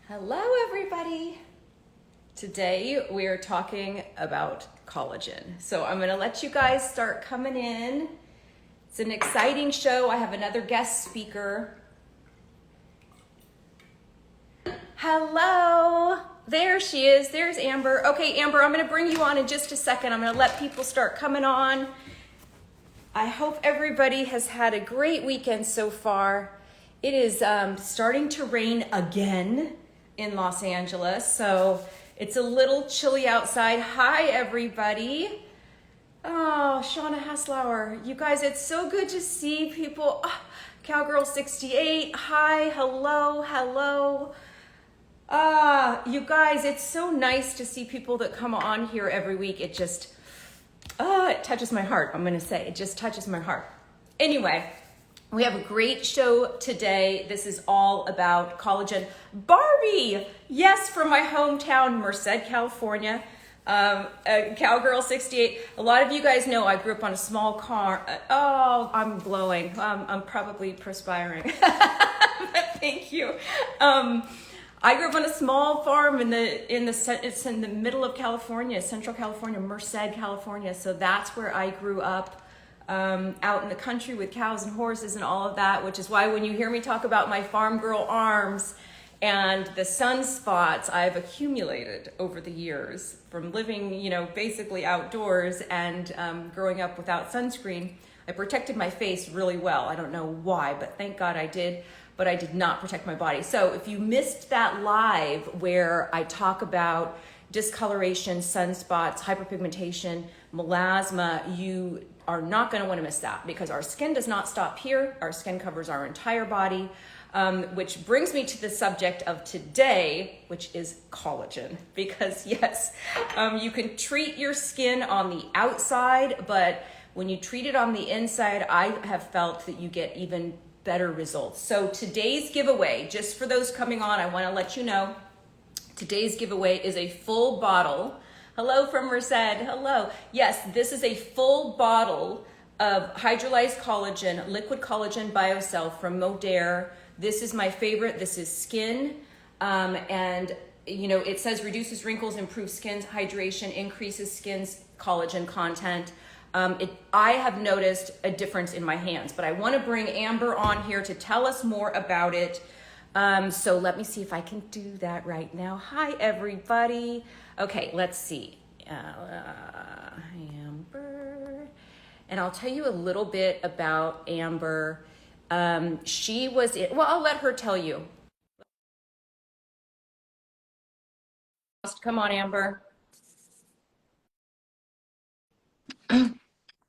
Hello, everybody. Today we are talking about collagen. So I'm going to let you guys start coming in. It's an exciting show. I have another guest speaker. Hello. There she is. There's Amber. Okay, Amber, I'm going to bring you on in just a second. I'm going to let people start coming on. I hope everybody has had a great weekend so far. It is starting to rain again in Los Angeles, so it's a little chilly outside. Hi, everybody. Oh, Shauna Haslauer. You guys, it's so good to see people. Oh, Cowgirl 68. Hi, hello. You guys, it's so nice to see people that come on here every week. It just, it touches my heart. I'm going to say it just touches my heart. Anyway, we have a great show today. This is all about collagen. Barbie, yes, from my hometown, Merced, California. Cowgirl 68. A lot of you guys know I grew up on a small car. Oh, I'm glowing. I'm probably perspiring. Thank you. I grew up on a small farm it's in the middle of California, Central California, Merced, California. So that's where I grew up. Out in the country with cows and horses and all of that, which is why when you hear me talk about my farm girl arms and the sunspots I've accumulated over the years from living, basically outdoors and growing up without sunscreen, I protected my face really well. I don't know why, but thank God I did, but I did not protect my body. So if you missed that live where I talk about discoloration, sunspots, hyperpigmentation, melasma, you are not going to want to miss that because our skin does not stop here. Our skin covers our entire body, which brings me to the subject of today, which is collagen. Because yes, you can treat your skin on the outside, but when you treat it on the inside, I have felt that you get even better results. So today's giveaway, just for those coming on, I want to let you know, today's giveaway is a full bottle. Hello from Merced, hello. Yes, this is a full bottle of hydrolyzed collagen, liquid collagen biocell from Modere. This is my favorite, this is skin. And it says reduces wrinkles, improves skin's hydration, increases skin's collagen content. I have noticed a difference in my hands, but I wanna bring Amber on here to tell us more about it. So let me see if I can do that right now. Hi, everybody. Okay, let's see. Amber. And I'll tell you a little bit about Amber. I'll let her tell you. Come on, Amber.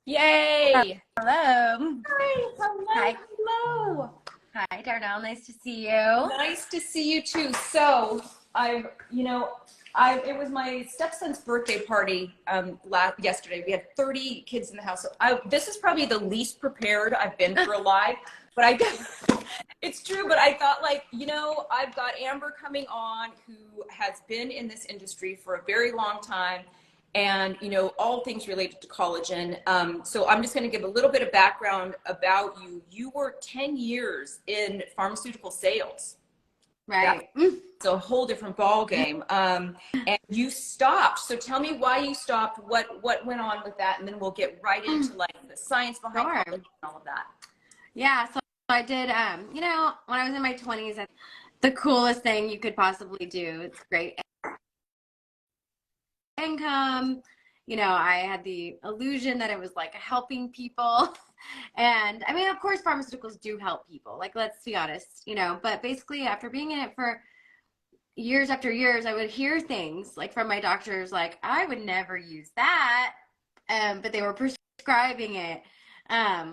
Yay! Hello. Hi, Hi. hello. Hi, Darnell. Nice to see you. Nice to see you too. So it was my stepson's birthday party yesterday. We had 30 kids in the house. So this is probably the least prepared I've been for a live, but it's true. But I thought I've got Amber coming on who has been in this industry for a very long time. And, all things related to collagen. So I'm just going to give a little bit of background about you. You were 10 years in pharmaceutical sales. Right. It's a whole different ball game. And you stopped. So tell me why you stopped, what went on with that, and then we'll get right into the science behind collagen and all of that. Yeah, so I did, when I was in my 20s, the coolest thing you could possibly do. It's great income. I had the illusion that it was like helping people. And I mean, of course, pharmaceuticals do help people. Let's be honest, but basically after being in it for years after years, I would hear things from my doctors, I would never use that. But they were prescribing it. In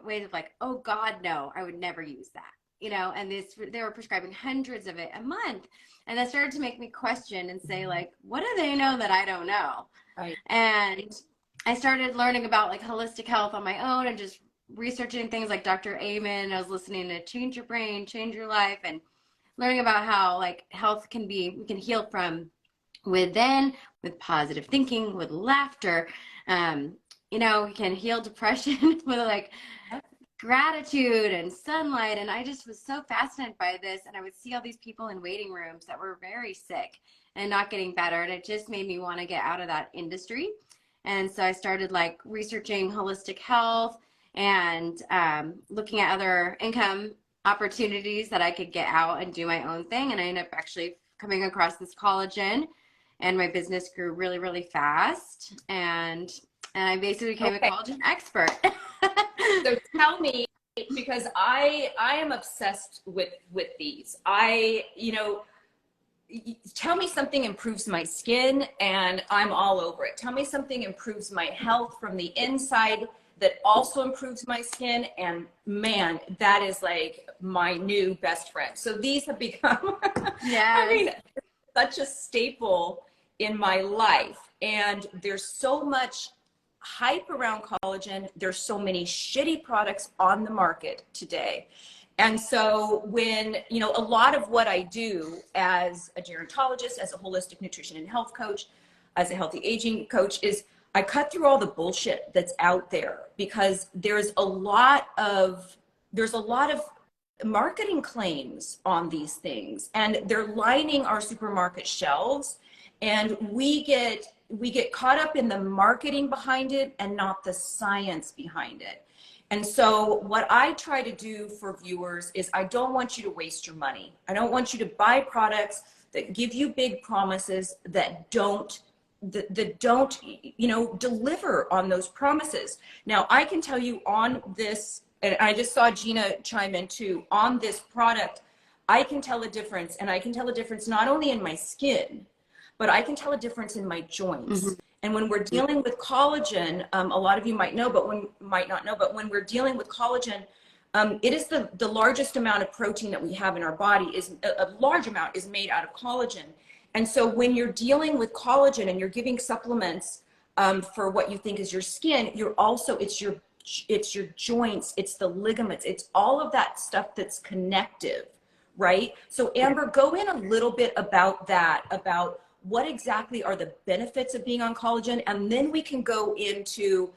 ways of oh God, no, I would never use that. And they were prescribing hundreds of it a month. And that started to make me question and say, what do they know that I don't know? Right. And I started learning about holistic health on my own and just researching things like Dr. Amen. I was listening to Change Your Brain, Change Your Life, and learning about how health we can heal from within with positive thinking, with laughter. We can heal depression with gratitude and sunlight. And I just was so fascinated by this. And I would see all these people in waiting rooms that were very sick and not getting better. And it just made me want to get out of that industry. And so I started like researching holistic health and looking at other income opportunities that I could get out and do my own thing. And I ended up actually coming across this collagen, and my business grew really, really fast. And I basically became a collagen expert. So tell me, because I am obsessed with these. Tell me something improves my skin and I'm all over it. Tell me something improves my health from the inside that also improves my skin, and man, that is like my new best friend. So these have become, Yes. I mean, such a staple in my life. And there's so much hype around collagen. There's so many shitty products on the market today. And so when, a lot of what I do as a gerontologist, as a holistic nutrition and health coach, as a healthy aging coach, is I cut through all the bullshit that's out there, because there's a lot of marketing claims on these things, and they're lining our supermarket shelves, and we get caught up in the marketing behind it and not the science behind it. And so what I try to do for viewers is, I don't want you to waste your money. I don't want you to buy products that give you big promises that don't deliver on those promises. Now, I can tell you on this, and I just saw Gina chime in too, on this product, I can tell a difference, and I can tell a difference not only in my skin, but I can tell a difference in my joints. Mm-hmm. And when we're dealing with collagen, a lot of you might not know, but when we're dealing with collagen, it is the largest amount of protein that we have in our body. Is a large amount is made out of collagen. And so when you're dealing with collagen and you're giving supplements for what you think is your skin, it's your joints, it's the ligaments, it's all of that stuff that's connective, right? So Amber, go in a little bit about that, about what exactly are the benefits of being on collagen, and then we can go into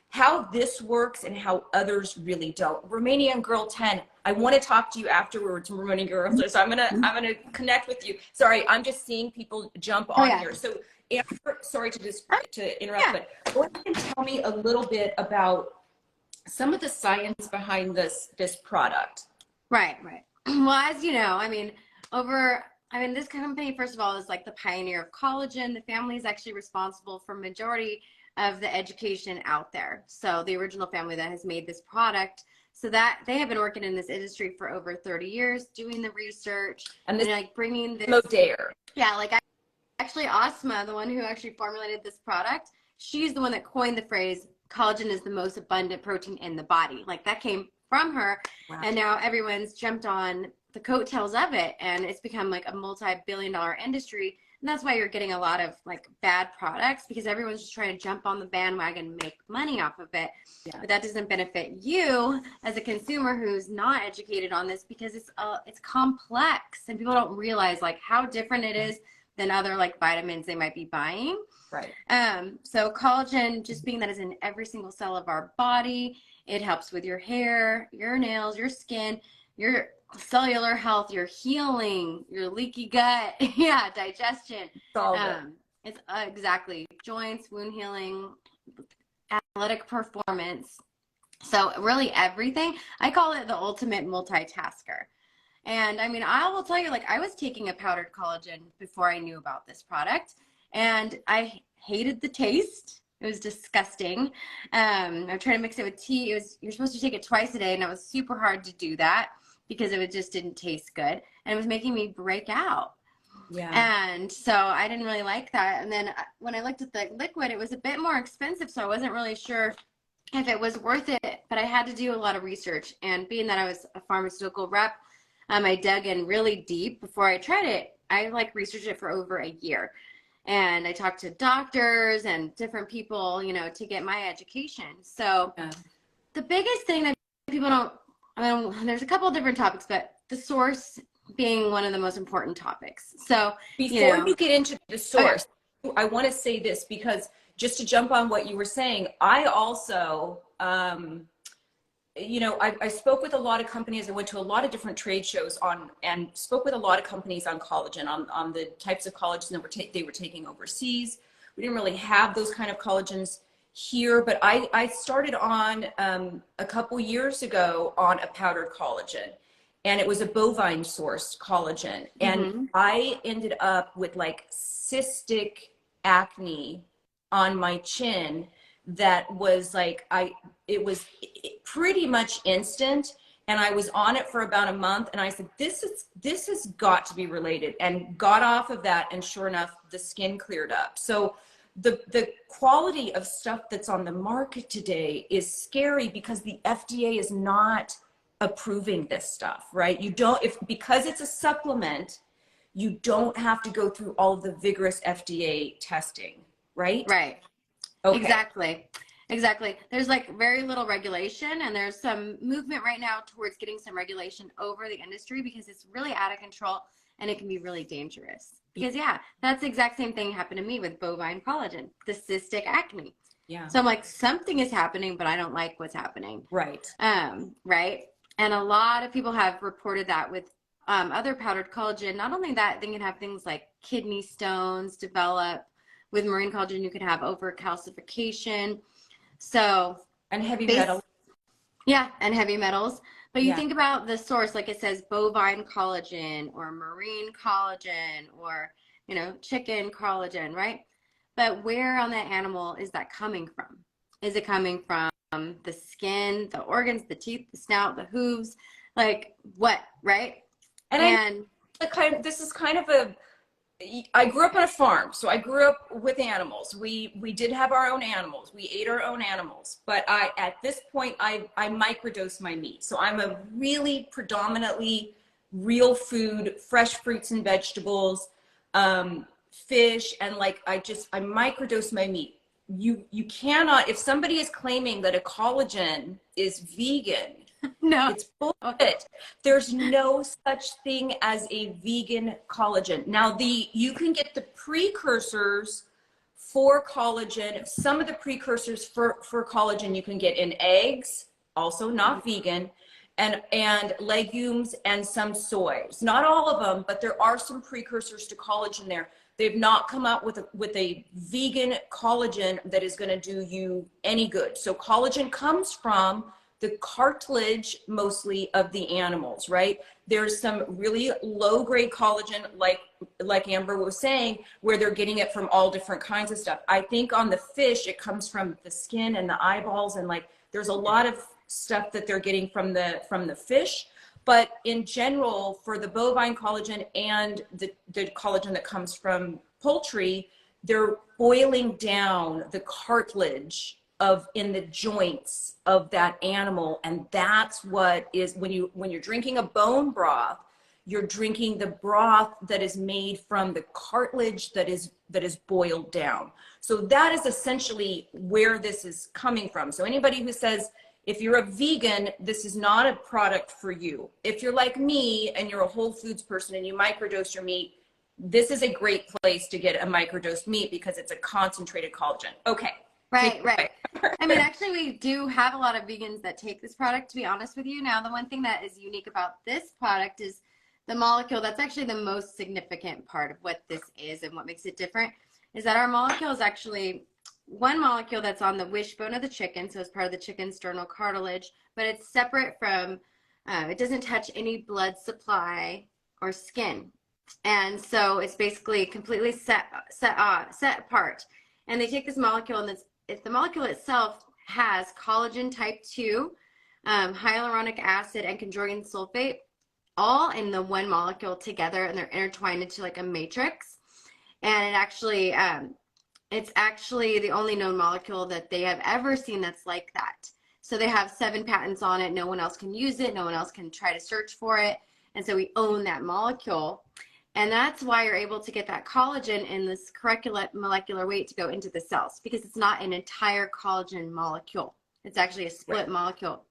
how this works and how others really don't. Romanian Girl 10, I want to talk to you afterwards, Romanian Girl. So I'm gonna connect with you. Sorry, I'm just seeing people jump on here. So Amber, sorry to interrupt, but go ahead and tell me a little bit about some of the science behind this product. Right. Well, as you know, this company, first of all, is like the pioneer of collagen. The family is actually responsible for majority of the education out there. So the original family that has made this product, so that they have been working in this industry for over 30 years, doing the research and like bringing this. Modere. Yeah, like actually Asma, the one who actually formulated this product, she's the one that coined the phrase, collagen is the most abundant protein in the body. Like that came from her. Wow. And now everyone's jumped on the coattails of it, and it's become like a multi-billion-dollar industry. And that's why you're getting a lot of like bad products, because everyone's just trying to jump on the bandwagon and make money off of it. Yeah. But that doesn't benefit you as a consumer who's not educated on this, because it's complex, and people don't realize like how different it is than other like vitamins they might be buying. Right. So collagen, just being that is in every single cell of our body, it helps with your hair, your nails, your skin, your cellular health, your healing, your leaky gut, digestion. It's exactly joints, wound healing, athletic performance. So really everything. I call it the ultimate multitasker. And I will tell you, like, I was taking a powdered collagen before I knew about this product, and I hated the taste. It was disgusting. I'm trying to mix it with tea. You're supposed to take it twice a day, and it was super hard to do that because it just didn't taste good, and it was making me break out. Yeah. And so I didn't really like that. And then when I looked at the liquid, it was a bit more expensive, so I wasn't really sure if it was worth it. But I had to do a lot of research, and being that I was a pharmaceutical rep, I dug in really deep before I tried it. I researched it for over a year. And I talked to doctors and different people, to get my education. So the biggest thing that people don't, there's a couple of different topics, but the source being one of the most important topics. So before you get into the source, I want to say this, because just to jump on what you were saying, I also, you know, I spoke with a lot of companies. I went to a lot of different trade shows and spoke with a lot of companies on collagen, on the types of collagen that they were taking overseas. We didn't really have those kind of collagens here, but I started on a couple years ago on a powdered collagen, and it was a bovine sourced collagen. And I ended up with like cystic acne on my chin that was like, it was pretty much instant. And I was on it for about a month, and I said, this has got to be related, and got off of that. And sure enough, the skin cleared up. So the quality of stuff that's on the market today is scary because the FDA is not approving this stuff, right? You don't, because it's a supplement, you don't have to go through all of the vigorous FDA testing, right? Right. Okay. Exactly. There's like very little regulation, and there's some movement right now towards getting some regulation over the industry because it's really out of control and it can be really dangerous. Because yeah, that's the exact same thing happened to me with bovine collagen, the cystic acne. Yeah. So I'm like, something is happening, but I don't like what's happening. Right. Right. And a lot of people have reported that with other powdered collagen. Not only that, they can have things like kidney stones develop. With marine collagen, you could have overcalcification. So, and heavy metal. Yeah, and heavy metals. But you Yeah. think about the source, like it says bovine collagen or marine collagen or, you know, chicken collagen, right? But where on that animal is that coming from? Is it coming from the skin, the organs, the teeth, the snout, the hooves? Like what, right? And this is kind of I grew up on a farm, so I grew up with animals. We did have our own animals. We ate our own animals. But at this point, I microdose my meat. So I'm a really predominantly real food, fresh fruits and vegetables, fish, and like I microdose my meat. You cannot, if somebody is claiming that a collagen is vegan, No, it's bullshit. There's no such thing as a vegan collagen. Now, you can get the precursors for collagen. Some of the precursors for collagen you can get in eggs, also not vegan, and legumes and some soys. Not all of them, but there are some precursors to collagen there. They've not come out with a vegan collagen that is going to do you any good. So collagen comes from the cartilage mostly of the animals, right? There's some really low grade collagen, like Amber was saying, where they're getting it from all different kinds of stuff. I think on the fish, it comes from the skin and the eyeballs, and like there's a lot of stuff that they're getting from the fish. But in general, for the bovine collagen and the collagen that comes from poultry, they're boiling down the cartilage in the joints of that animal. And that's what is, when you're drinking a bone broth, you're drinking the broth that is made from the cartilage that is boiled down. So that is essentially where this is coming from. So anybody who says, if you're a vegan, this is not a product for you. If you're like me and you're a whole foods person and you microdose your meat, this is a great place to get a microdosed meat because it's a concentrated collagen. Okay. Right. I mean, actually, we do have a lot of vegans that take this product, to be honest with you. Now, the one thing that is unique about this product is the molecule. That's actually the most significant part of what this is and what makes it different, is that our molecule is actually one molecule that's on the wishbone of the chicken, so it's part of the chicken sternal cartilage, but it's separate from, it doesn't touch any blood supply or skin. And so it's basically completely set apart. And they take this molecule, and the molecule itself has collagen type 2, hyaluronic acid, and chondroitin sulfate, all in the one molecule together, and they're intertwined into like a matrix. And it's actually the only known molecule that they have ever seen that's like that. So they have 7 patents on it. No one else can use it. No one else can try to search for it. And so we own that molecule. And that's why you're able to get that collagen in this correct molecular weight to go into the cells, because it's not an entire collagen molecule. It's actually a split molecule.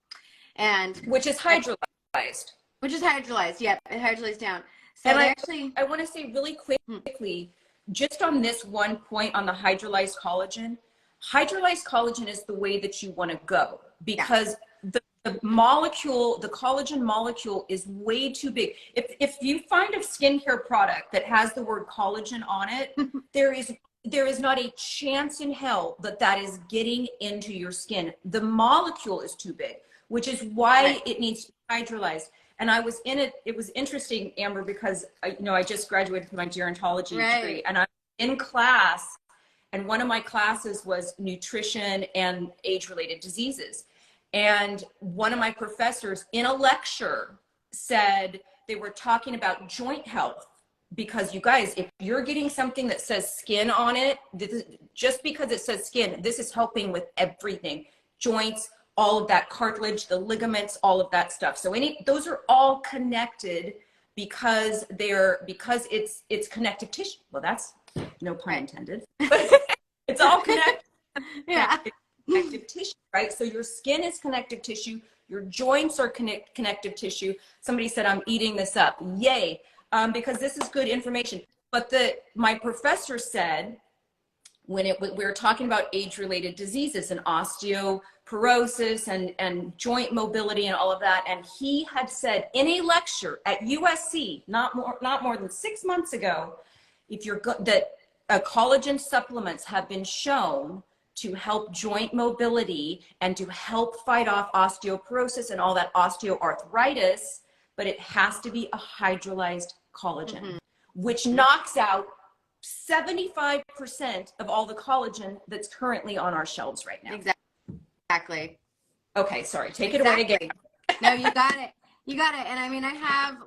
And which is hydrolyzed. Yep, it hydrolyzes down. So and actually, I want to say really quickly, just on this one point on the hydrolyzed collagen is the way that you want to go, because the molecule, the collagen molecule is way too big. If you find a skincare product that has the word collagen on it, there is not a chance in hell that that is getting into your skin. The molecule is too big, which is why it needs to be hydrolyzed. And I was in it. It was interesting, Amber, because I just graduated from my gerontology degree, and I'm in class, and one of my classes was nutrition and age-related diseases. And one of my professors in a lecture said they were talking about joint health, because you guys, if you're getting something that says skin on it, just because it says skin, this is helping with everything, joints, all of that cartilage, the ligaments, all of that stuff. So those are all connected because it's connective tissue. Well, that's no pun intended, but it's all connected. Connective tissue, right? So your skin is connective tissue, your joints are connective tissue. Somebody said, I'm eating this up. Yay. Because this is good information. But my professor said, when we were talking about age-related diseases and osteoporosis and joint mobility and all of that, and he had said in a lecture at USC not more than 6 months ago, that collagen supplements have been shown to help joint mobility and to help fight off osteoporosis and all that osteoarthritis, but it has to be a hydrolyzed collagen, which knocks out 75% of all the collagen that's currently on our shelves right now. Exactly. Okay, sorry. Take it away again. No, you got it. You got it. And I mean, I have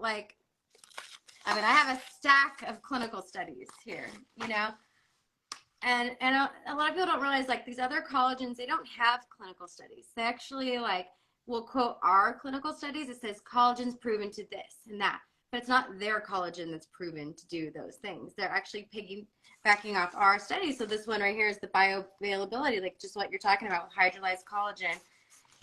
a stack of clinical studies here, and a lot of people don't realize, like, these other collagens, they don't have clinical studies. They actually, like, will quote our clinical studies. It says collagen's proven to this and that, but it's not their collagen that's proven to do those things. They're actually backing off our studies. So this one right here is the bioavailability, like just what you're talking about with hydrolyzed collagen.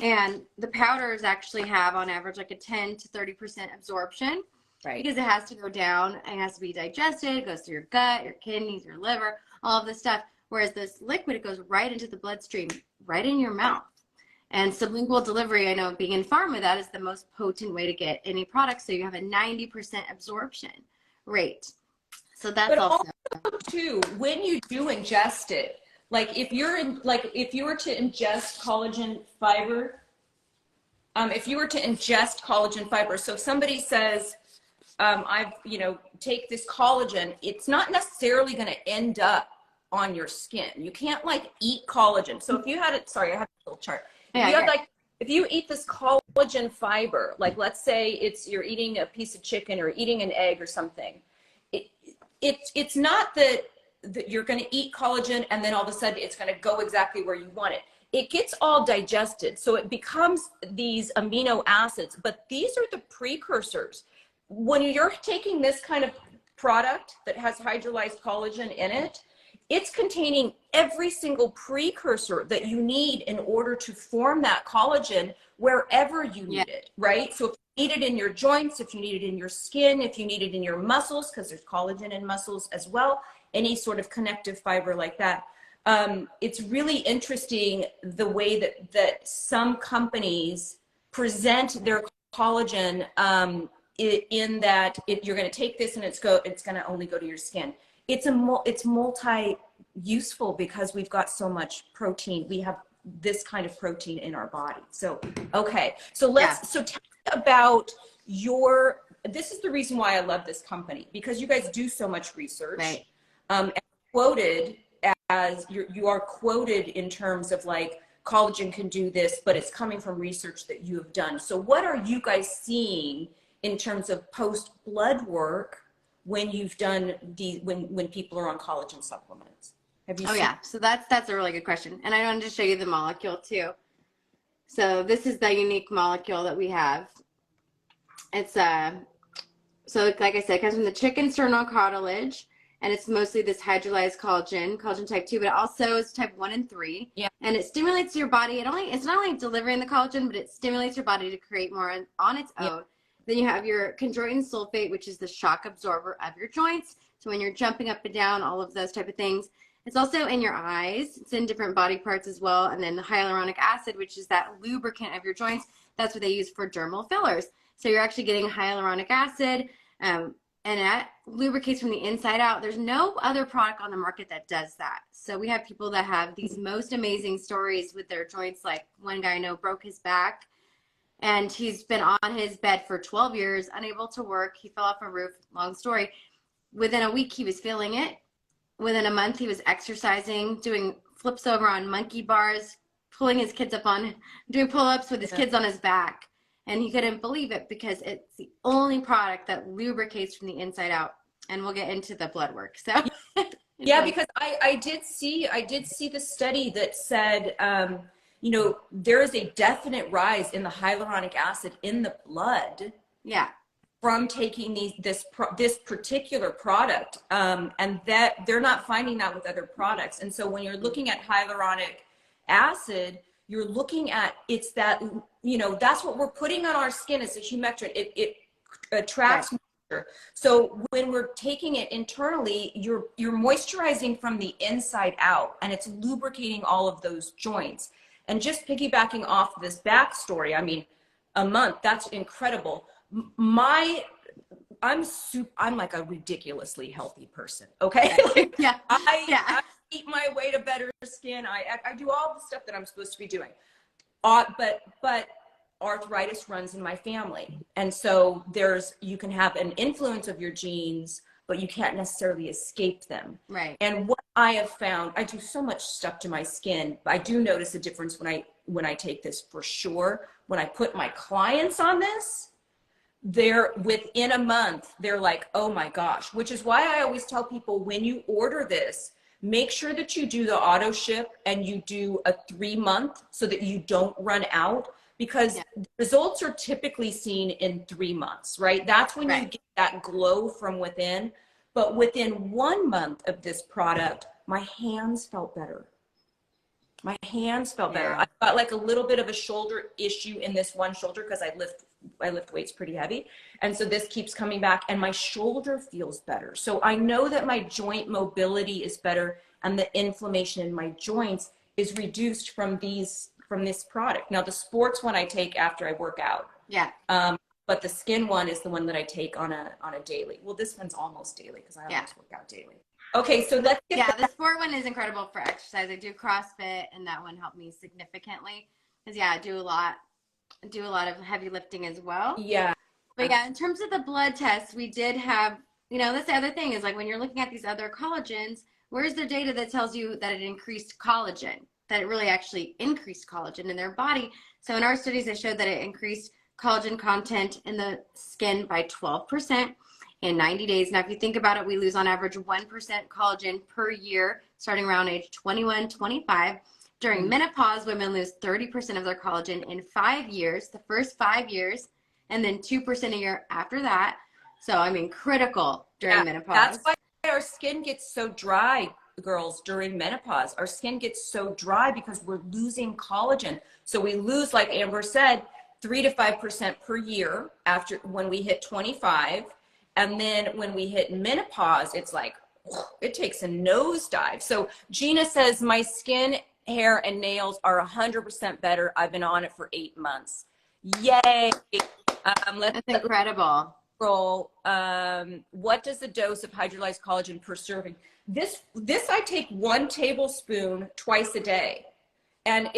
And the powders actually have on average like a 10 to 30% absorption, right? Because it has to go down, it has to be digested, it goes through your gut, your kidneys, your liver, all of this stuff. Whereas this liquid, it goes right into the bloodstream, right in your mouth. And sublingual delivery, I know being in pharma, that is the most potent way to get any product. So you have a 90% absorption rate. So that's also too, when you do ingest it, like if you were to ingest collagen fiber, so if somebody says, take this collagen, it's not necessarily going to end up on your skin. You can't like eat collagen. So if you had it, sorry, I have a little chart. If you eat this collagen fiber, like let's say you're eating a piece of chicken or eating an egg or something, it's not that you're going to eat collagen and then all of a sudden it's going to go exactly where you want it. It gets all digested, so it becomes these amino acids, but these are the precursors. When you're taking this kind of product that has hydrolyzed collagen in it, it's containing every single precursor that you need in order to form that collagen wherever you need it, right? So if you need it in your joints, if you need it in your skin, if you need it in your muscles, because there's collagen in muscles as well, any sort of connective fiber like that. It's really interesting the way that some companies present their collagen in that you're going to take this and it's going to only go to your skin. It's multi-useful because we've got so much protein. We have this kind of protein in our body. So, okay. So so tell me about this is the reason why I love this company, because you guys do so much research. Right. And quoted as you are quoted in terms of like collagen can do this, but it's coming from research that you have done. So what are you guys seeing in terms of post blood work when you've done when people are on collagen supplements? Have you seen? So that's a really good question. And I wanted to show you the molecule too. So this is the unique molecule that we have. It's so like I said, it comes from the chicken sternal cartilage, and it's mostly this hydrolyzed collagen type 2, but it also is type 1 and 3. Yeah. And it stimulates your body. It's not only delivering the collagen, but it stimulates your body to create more on its own. Yeah. Then you have your chondroitin sulfate, which is the shock absorber of your joints. So when you're jumping up and down, all of those type of things. It's also in your eyes. It's in different body parts as well. And then the hyaluronic acid, which is that lubricant of your joints. that's what they use for dermal fillers. So you're actually getting hyaluronic acid, and that lubricates from the inside out. There's no other product on the market that does that. So we have people that have these most amazing stories with their joints. Like one guy I know broke his back, and he's been on his bed for 12 years, unable to work. He fell off a roof, long story. Within a week, he was feeling it. Within a month, he was exercising, doing flips over on monkey bars, pulling his kids up on, doing pull-ups with his kids on his back. And he couldn't believe it because it's the only product that lubricates from the inside out. And we'll get into the blood work. So yeah, because I did see the study that said, you know, there is a definite rise in the hyaluronic acid in the blood. Yeah. From taking this particular product, and that they're not finding that with other products. And so when you're looking at hyaluronic acid, you're looking at, it's that, you know, that's what we're putting on our skin as a humectant. It attracts moisture. So when we're taking it internally, you're moisturizing from the inside out, and it's lubricating all of those joints. And just piggybacking off this backstory, I mean, a month, that's incredible. I'm like a ridiculously healthy person. Okay. Yeah. I eat my way to better skin. I do all the stuff that I'm supposed to be doing. But arthritis runs in my family. And so you can have an influence of your genes, but you can't necessarily escape them. Right. And what I have found, I do so much stuff to my skin. I do notice a difference when I take this, for sure. When I put my clients on this, they're within a month, they're like, oh my gosh, which is why I always tell people, when you order this, make sure that you do the auto ship and you do a 3-month so that you don't run out, because results are typically seen in 3 months, right? That's when you get that glow from within. But within 1 month of this product, my hands felt better. My hands felt better. I got like a little bit of a shoulder issue in this one shoulder because I lift weights pretty heavy. And so this keeps coming back, and my shoulder feels better. So I know that my joint mobility is better, and the inflammation in my joints is reduced from this product. Now the sports one I take after I work out. Yeah. But the skin one is the one that I take on a daily. Well, this one's almost daily because I almost work out daily. Okay, so let's get the sport one is incredible for exercise. I do CrossFit, and that one helped me significantly because I do a lot of heavy lifting as well. Yeah. But in terms of the blood tests, we did have, you know, that's the other thing is, like, when you're looking at these other collagens, where's the data that tells you that it increased collagen, that it really actually increased collagen in their body? So in our studies, it showed that it increased collagen content in the skin by 12% in 90 days. Now, if you think about it, we lose on average 1% collagen per year, starting around age 21, 25. During menopause, women lose 30% of their collagen in 5 years, the first 5 years, and then 2% a year after that. So, I mean, critical during menopause. That's why our skin gets so dry, girls, during menopause. Our skin gets so dry because we're losing collagen. So we lose, like Amber said, 3 to 5% per year when we hit 25. And then when we hit menopause, it's like, it takes a nosedive. So Gina says, my skin, hair, and nails are 100% better. I've been on it for 8 months. Yay. That's incredible. Roll. What does the dose of hydrolyzed collagen per serving? This I take 1 tablespoon twice a day. And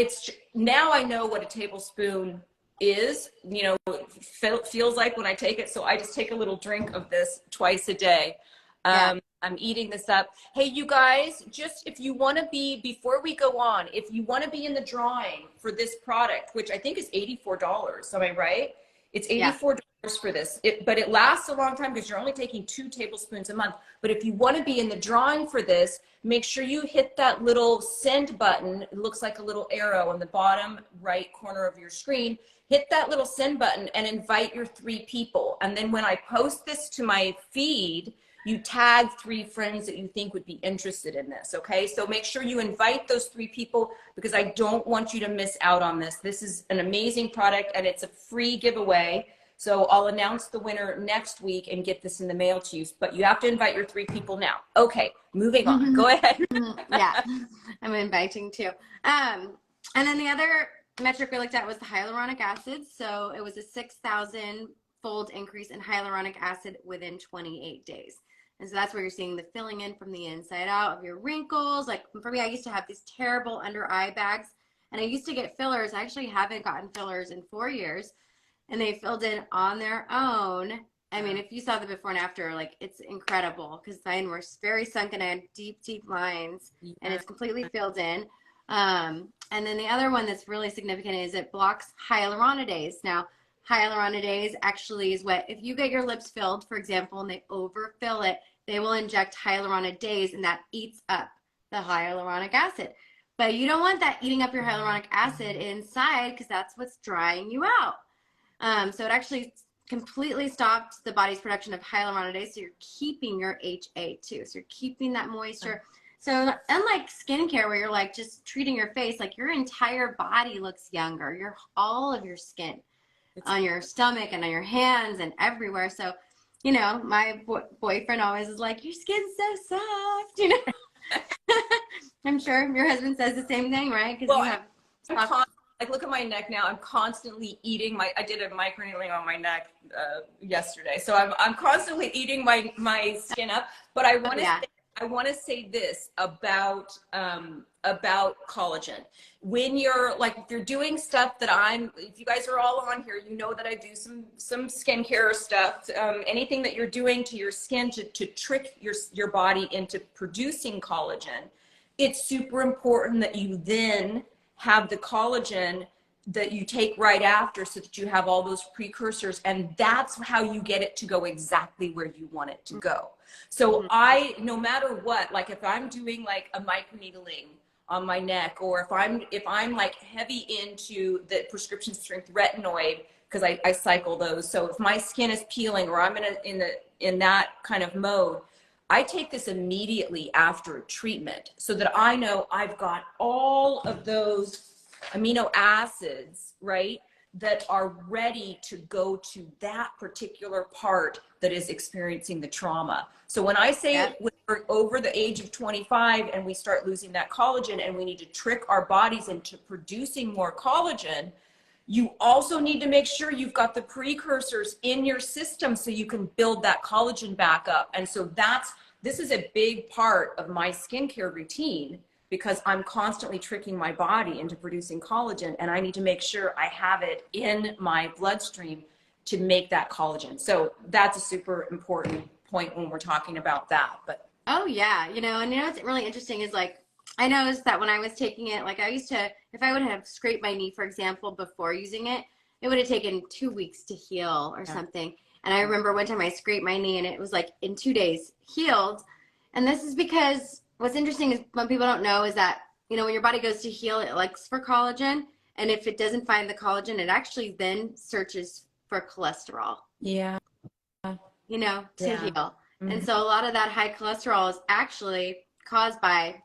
now I know what a tablespoon is, you know, feels like when I take it. So I just take a little drink of this twice a day. I'm eating this up. Hey, you guys, just if you want to be, before we go on, if you want to be in the drawing for this product, which I think is $84, am I right? It's $84 for this, but it lasts a long time because you're only taking 2 tablespoons a month. But if you want to be in the drawing for this, make sure you hit that little send button. It looks like a little arrow on the bottom right corner of your screen. Hit that little send button and invite your 3 people. And then when I post this to my feed, you tag 3 friends that you think would be interested in this, okay? So make sure you invite those 3 people because I don't want you to miss out on this. This is an amazing product and it's a free giveaway. So I'll announce the winner next week and get this in the mail to you, but you have to invite your 3 people now. Okay, moving on, go ahead. Yeah, I'm inviting too. And then the other metric we looked at was the hyaluronic acid. So it was a 6,000 fold increase in hyaluronic acid within 28 days. And so that's where you're seeing the filling in from the inside out of your wrinkles. Like for me, I used to have these terrible under eye bags, and I used to get fillers. I actually haven't gotten fillers in 4 years, and they filled in on their own. I mean, if you saw the before and after, like, it's incredible, because mine were very sunken. I had deep, deep lines, and it's completely filled in. And then the other one that's really significant is it blocks hyaluronidase. Now, hyaluronidase actually is what, if you get your lips filled, for example, and they overfill it, they will inject hyaluronidase, and that eats up the hyaluronic acid. But you don't want that eating up your hyaluronic acid inside, because that's what's drying you out. So it actually completely stopped the body's production of hyaluronidase, so you're keeping your HA too. So you're keeping that moisture. So unlike skincare, where you're like just treating your face, like your entire body looks younger. All of your skin on your stomach and on your hands and everywhere. So, you know, my boyfriend always is like, your skin's so soft, you know. I'm sure your husband says the same thing, right? Because you have soft. Like, look at my neck now. I'm constantly eating I did a microneedling on my neck yesterday. So I'm constantly eating my skin up. But I want to say this about collagen. When you're like, if you're doing stuff that if you guys are all on here, you know that I do some skincare stuff, anything that you're doing to your skin to trick your body into producing collagen, it's super important that you then have the collagen that you take right after, so that you have all those precursors, and that's how you get it to go exactly where you want it to go. So no matter what, like if I'm doing like a microneedling on my neck, or if I'm like heavy into the prescription strength retinoid, because I cycle those. So if my skin is peeling, or I'm in that kind of mode, I take this immediately after a treatment, so that I know I've got all of those amino acids, right, that are ready to go to that particular part that is experiencing the trauma. So when I say when we're over the age of 25 and we start losing that collagen, and we need to trick our bodies into producing more collagen, you also need to make sure you've got the precursors in your system so you can build that collagen back up. And so this is a big part of my skincare routine, because I'm constantly tricking my body into producing collagen, and I need to make sure I have it in my bloodstream to make that collagen. So that's a super important point when we're talking about that. But oh yeah, you know, and you know what's really interesting is, like, I noticed that when I was taking it, like I used to, if I would have scraped my knee, for example, before using it, it would have taken 2 weeks to heal or something. And I remember one time I scraped my knee, and it was like in 2 days healed. And this is because what's interesting is, what people don't know is that, you know, when your body goes to heal, it looks for collagen. And if it doesn't find the collagen, it actually then searches for cholesterol. Yeah. You know, to heal. And so a lot of that high cholesterol is actually caused by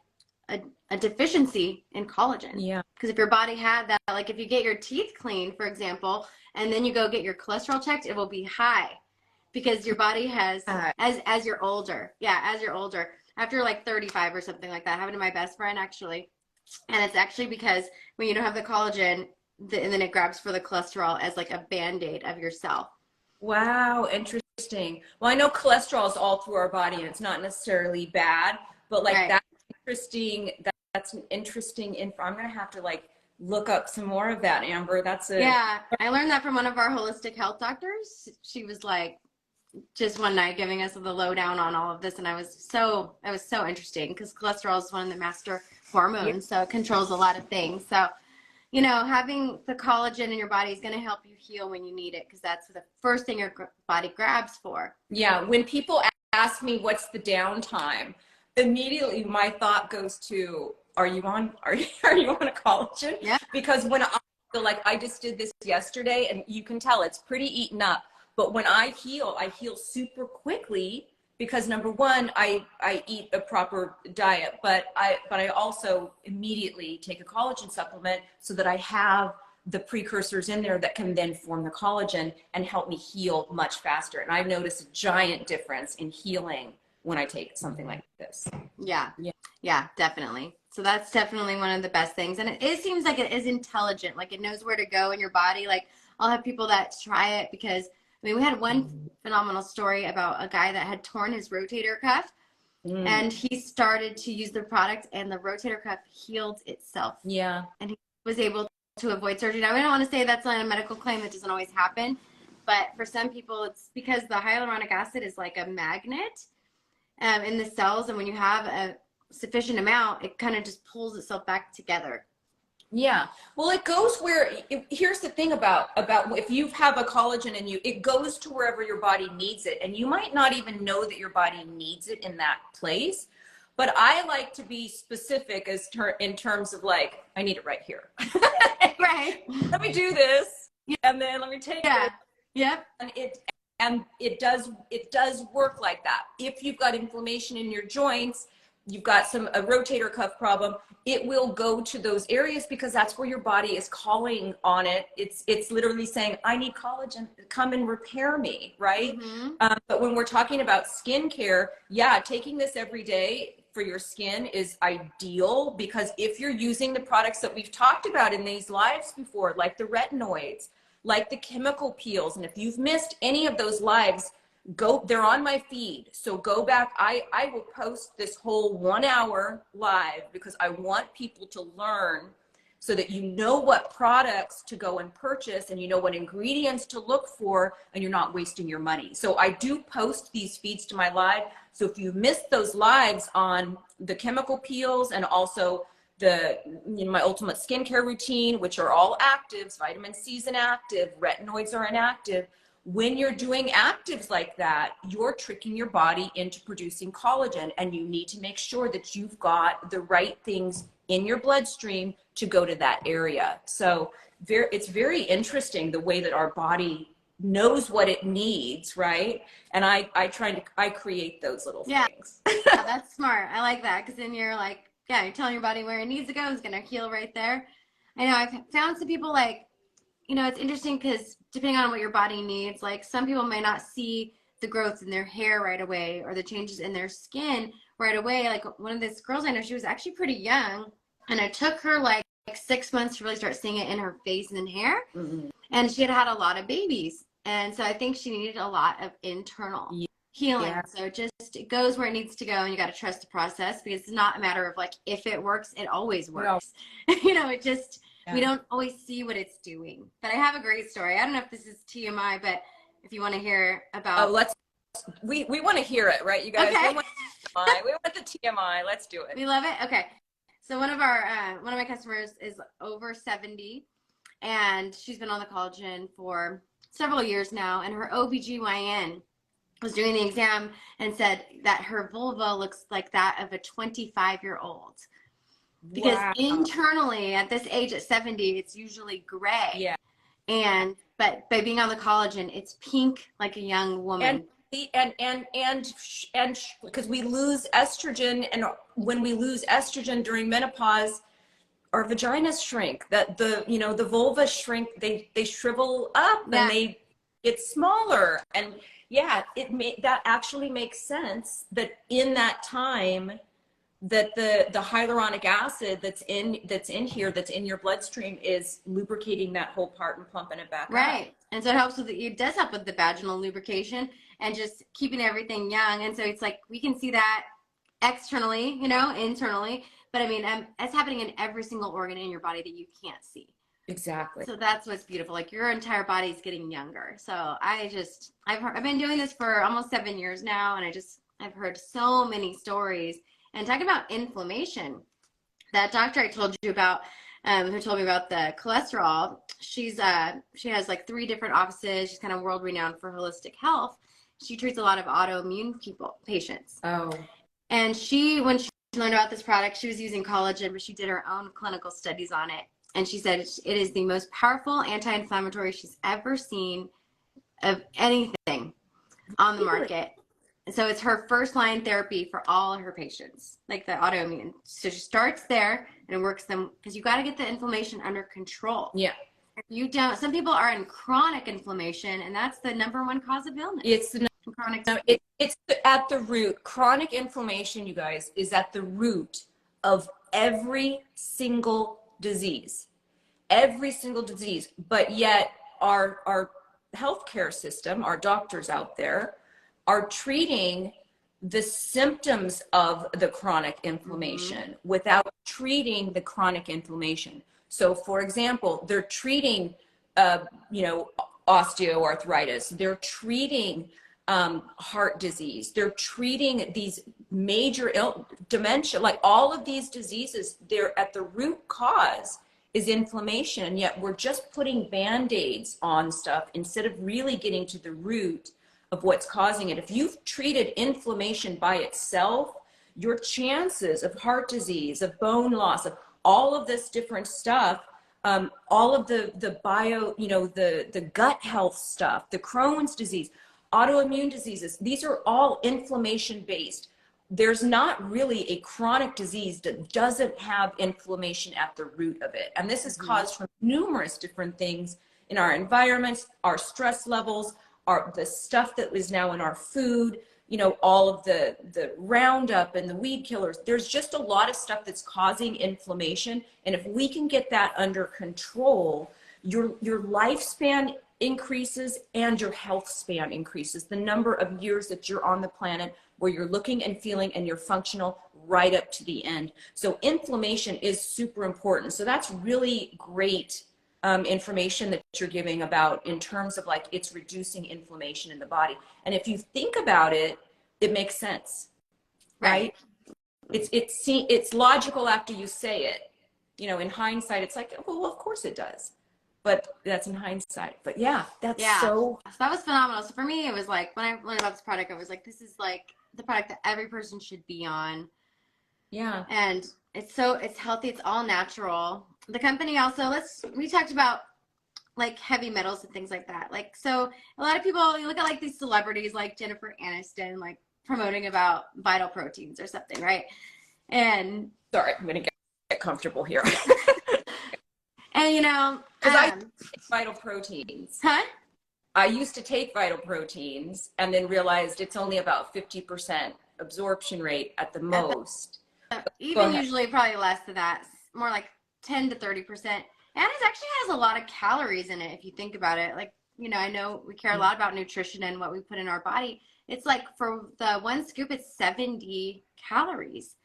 a deficiency in collagen. Yeah. Because if your body had that, like if you get your teeth cleaned, for example, and then you go get your cholesterol checked, it will be high, because your body has, as you're older. Yeah, as you're older. After like 35 or something like that. Happened to my best friend, actually. And it's actually because when you don't have the collagen, and then it grabs for the cholesterol as like a Band-Aid of yourself. Wow, interesting. Well, I know cholesterol is all through our body, and it's not necessarily bad, but like that's interesting. That's an interesting info. I'm going to have to like look up some more of that, Amber. Yeah, I learned that from one of our holistic health doctors. She was like, just one night giving us the lowdown on all of this, and it was so interesting, because cholesterol is one of the master hormones, so it controls a lot of things. So, you know, having the collagen in your body is going to help you heal when you need it, because that's the first thing your body grabs for. Yeah, when people ask me what's the downtime, immediately my thought goes to, are you on a collagen? Yeah. Because when I feel like, I just did this yesterday, and you can tell it's pretty eaten up. But when I heal super quickly, because number one, I eat a proper diet, but I also immediately take a collagen supplement, so that I have the precursors in there that can then form the collagen and help me heal much faster. And I've noticed a giant difference in healing when I take something like this. Yeah, definitely. So that's definitely one of the best things. And it seems like it is intelligent, like it knows where to go in your body. Like I'll have people that try it because, I mean, we had one phenomenal story about a guy that had torn his rotator cuff and he started to use the product and the rotator cuff healed itself. Yeah. And he was able to avoid surgery. Now, I don't want to say that's not a medical claim. That doesn't always happen. But for some people, it's because the hyaluronic acid is like a magnet in the cells. And when you have a sufficient amount, it kind of just pulls itself back together. Yeah. Well, it goes where, here's the thing about if you have a collagen in you, it goes to wherever your body needs it. And you might not even know that your body needs it in that place. But I like to be specific in terms of like, I need it right here. Right. Let me do this. And then let me take it. Yep. And it does work like that. If you've got inflammation in your joints, you've got a rotator cuff problem, it will go to those areas because that's where your body is calling on it. It's literally saying, I need collagen, come and repair me, right? But when we're talking about skincare, yeah, taking this every day for your skin is ideal because if you're using the products that we've talked about in these lives before, like the retinoids, like the chemical peels, and if you've missed any of those lives, they're on my feed. So go back. I will post this whole 1 hour live because I want people to learn so that you know what products to go and purchase and you know what ingredients to look for and you're not wasting your money. So I do post these feeds to my live. So if you missed those lives on the chemical peels and also my ultimate skincare routine, which are all actives, vitamin C's inactive, retinoids are inactive. When you're doing actives like that, you're tricking your body into producing collagen, and you need to make sure that you've got the right things in your bloodstream to go to that area. So it's very interesting the way that our body knows what it needs, right? And I create those little things. Yeah, that's smart. I like that because then you're like, yeah, you're telling your body where it needs to go. It's going to heal right there. I know I've found some people like, it's interesting because depending on what your body needs, like some people may not see the growth in their hair right away or the changes in their skin right away. Like one of these girls I know, she was actually pretty young and it took her like 6 months to really start seeing it in her face and hair. And she had a lot of babies. And so I think she needed a lot of internal healing. Yeah. So it goes where it needs to go and you got to trust the process because it's not a matter of like, if it works, it always works. No. We don't always see what it's doing. But I have a great story. I don't know if this is TMI, but if you want to hear about. We want to hear it, right, you guys? Okay. We want the TMI. Let's do it. We love it. Okay. So one of my customers is over 70 and she's been on the collagen for several years now. And her OBGYN was doing the exam and said that her vulva looks like that of a 25-year-old. Because internally at this age at 70, it's usually gray. Yeah. But by being on the collagen, it's pink like a young woman. And because we lose estrogen, and when we lose estrogen during menopause, our vaginas shrink. That the vulva shrink. They shrivel up and they get smaller. And that actually makes sense that in that time that the hyaluronic acid that's in here, that's in your bloodstream, is lubricating that whole part and plumping it back up. Right. And so it does help with the vaginal lubrication and just keeping everything young. And so it's like we can see that externally, internally. But I mean, it's happening in every single organ in your body that you can't see. Exactly. So that's what's beautiful. Like your entire body is getting younger. So I've been doing this for almost 7 years now, and I've heard so many stories. And talking about inflammation, that doctor I told you about, who told me about the cholesterol, she has like 3 different offices. She's kind of world renowned for holistic health. She treats a lot of autoimmune patients. Oh. And when she learned about this product, she was using collagen, but she did her own clinical studies on it. And she said it is the most powerful anti-inflammatory she's ever seen of anything on the market. So it's her first line therapy for all her patients, like the autoimmune. So she starts there and works them because you got to get the inflammation under control. Yeah. If you don't, some people are in chronic inflammation, and that's the #1 cause of illness. It's at the root. Chronic inflammation, you guys, is at the root of every single disease, but yet our healthcare system, our doctors out there are treating the symptoms of the chronic inflammation without treating the chronic inflammation. So for example, they're treating, osteoarthritis, they're treating heart disease, they're treating these major dementia, like all of these diseases, they're at the root cause is inflammation, and yet we're just putting band-aids on stuff instead of really getting to the root of what's causing it. If you've treated inflammation by itself, your chances of heart disease, of bone loss, of all of this different stuff, all of the bio, the gut health stuff, the Crohn's disease, autoimmune diseases, these are all inflammation based. There's not really a chronic disease that doesn't have inflammation at the root of it. And this is caused from numerous different things in our environments, our stress levels, the stuff that is now in our food, all of the Roundup and the weed killers. There's just a lot of stuff that's causing inflammation. And if we can get that under control, your lifespan increases and your health span increases. The number of years that you're on the planet where you're looking and feeling and you're functional right up to the end. So inflammation is super important. So that's really great information that you're giving about in terms of like it's reducing inflammation in the body. And if you think about it, it makes sense, right? It's logical after you say it. In hindsight, it's like, oh, well, of course it does. But that's in hindsight. But yeah, so that was phenomenal. So for me, it was like when I learned about this product, I was like, this is like the product that every person should be on. Yeah. And it's healthy. It's all natural. The company also, we talked about like heavy metals and things like that. Like, so a lot of people, you look at like these celebrities like Jennifer Aniston, like promoting about vital proteins or something, right? And sorry, I'm going to get comfortable here. And because I take vital proteins. Huh? I used to take vital proteins and then realized it's only about 50% absorption rate at the most. Even usually probably less than that, more like 10 to 30%. And it actually has a lot of calories in it if you think about it. Like, I know we care a lot about nutrition and what we put in our body. It's like for the one scoop, it's 70 calories.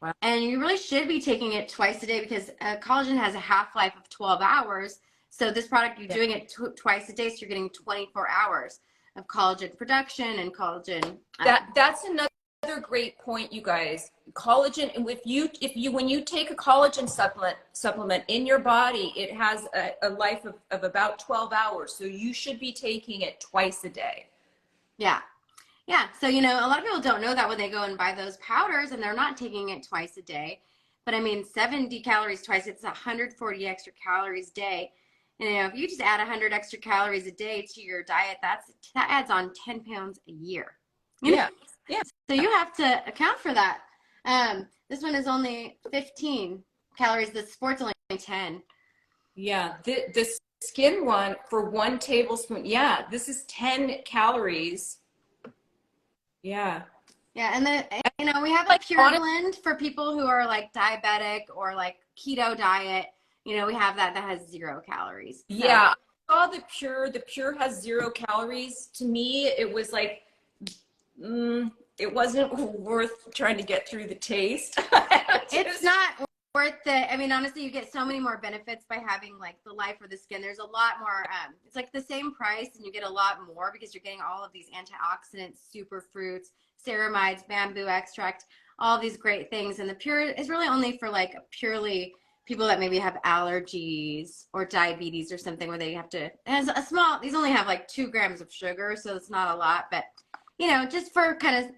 Wow. And you really should be taking it twice a day because collagen has a half-life of 12 hours. So this product, you're doing it twice a day, so you're getting 24 hours of collagen production and collagen. That's another great point, you guys. Collagen, and when you take a collagen supplement in your body, it has a life of about 12 hours. So you should be taking it twice a day. Yeah. Yeah. So, a lot of people don't know that when they go and buy those powders and they're not taking it twice a day. But 70 calories twice, it's 140 extra calories a day. And if you just add 100 extra calories a day to your diet, that adds on 10 pounds a year. Yeah. So you have to account for that. This one is only 15 calories. The sport's only 10. Yeah. The skin one for 1 tablespoon. Yeah. This is 10 calories. Yeah. Yeah. And then, we have like Pure Blend for people who are like diabetic or like keto diet. We have that has 0 calories. So. Yeah. I saw the Pure has 0 calories. To me, it was like, it wasn't worth trying to get through the taste. It's not worth it. Honestly, you get so many more benefits by having like the Life for the Skin. There's a lot more, it's like the same price and you get a lot more because you're getting all of these antioxidants, superfruits, ceramides, bamboo extract, all these great things. And the Pure is really only for like purely people that maybe have allergies or diabetes or something where they have to, these only have like 2 grams of sugar. So it's not a lot, but just for kind of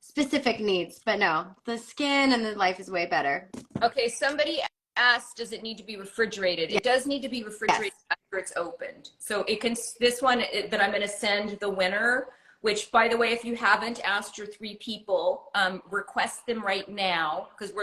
specific needs. But no, the skin and the Life is way better. Okay, somebody asked, does it need to be refrigerated? It does need to be refrigerated after it's opened. So this one that I'm going to send the winner, which by the way, if you haven't asked your 3 people, request them right now because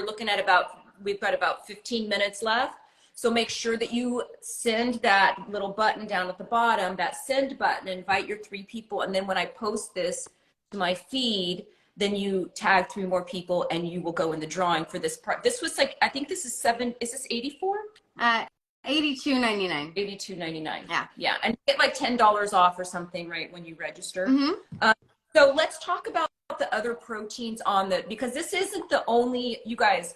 we've got about 15 minutes left. So make sure that you send that little button down at the bottom, that send button, invite your 3 people. And then when I post this to my feed, then you tag 3 more people and you will go in the drawing for this part. This was like, I think this is is this 84? $82.99. $82.99. Yeah. Yeah. And you get like $10 off or something, right, when you register. Mm-hmm. So let's talk about the other proteins on because this isn't the only, you guys,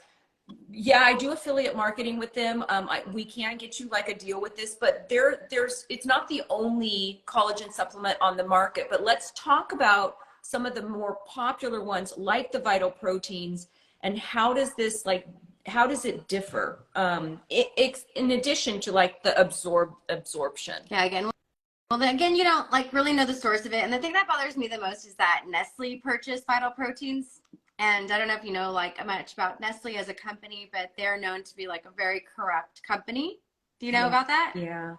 yeah, I do affiliate marketing with them. We can get you like a deal with this, but it's not the only collagen supplement on the market. But let's talk about some of the more popular ones, like the Vital Proteins, and how does it differ? In addition to like the absorption. Yeah, again, you don't like really know the source of it. And the thing that bothers me the most is that Nestle purchased Vital Proteins. And I don't know if you know like much about Nestle as a company, but they're known to be like a very corrupt company. Do you know about that? Yeah.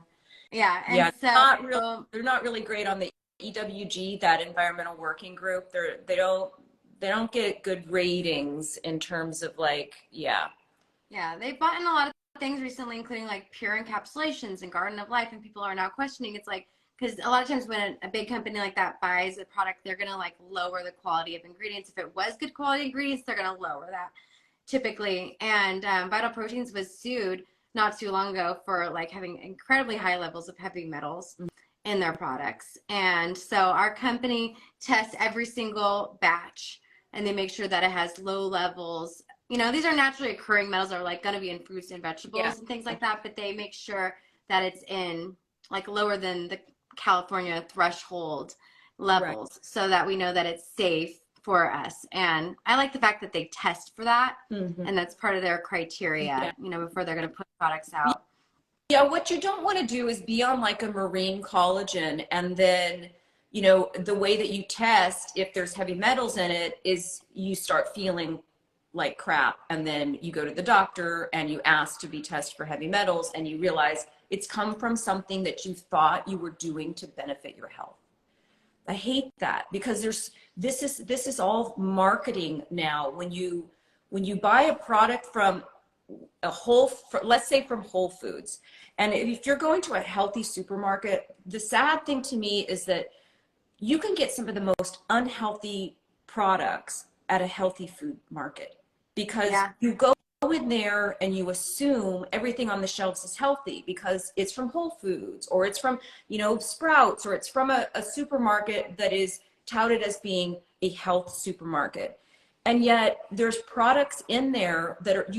Yeah. And yeah, so they're not really great on the EWG, that environmental working group. They don't get good ratings in terms of like, yeah. Yeah, they've bought in a lot of things recently, including like pure encapsulations and Garden of Life, and people are now questioning. It's like, because a lot of times when a big company like that buys a product, they're going to like lower the quality of ingredients. If it was good quality ingredients, they're going to lower that typically. And Vital Proteins was sued not too long ago for like having incredibly high levels of heavy metals in their products. And so our company tests every single batch and they make sure that it has low levels. You know, these are naturally occurring metals that are like going to be in fruits and vegetables and things like that, but they make sure that it's in like lower than the California threshold levels so that we know that it's safe for us. And I like the fact that they test for that and that's part of their criteria, you know, before they're going to put products out. Yeah, what you don't want to do is be on like a marine collagen and then, you know, the way that you test if there's heavy metals in it is you start feeling like crap, and then you go to the doctor and you ask to be tested for heavy metals and you realize it's come from something that you thought you were doing to benefit your health. I hate that because this is all marketing now. When you buy a product from let's say from Whole Foods, and if you're going to a healthy supermarket, the sad thing to me is that you can get some of the most unhealthy products at a healthy food market because you go in there and you assume everything on the shelves is healthy because it's from Whole Foods or it's from, you know, Sprouts, or it's from a supermarket that is touted as being a health supermarket. And yet there's products in there that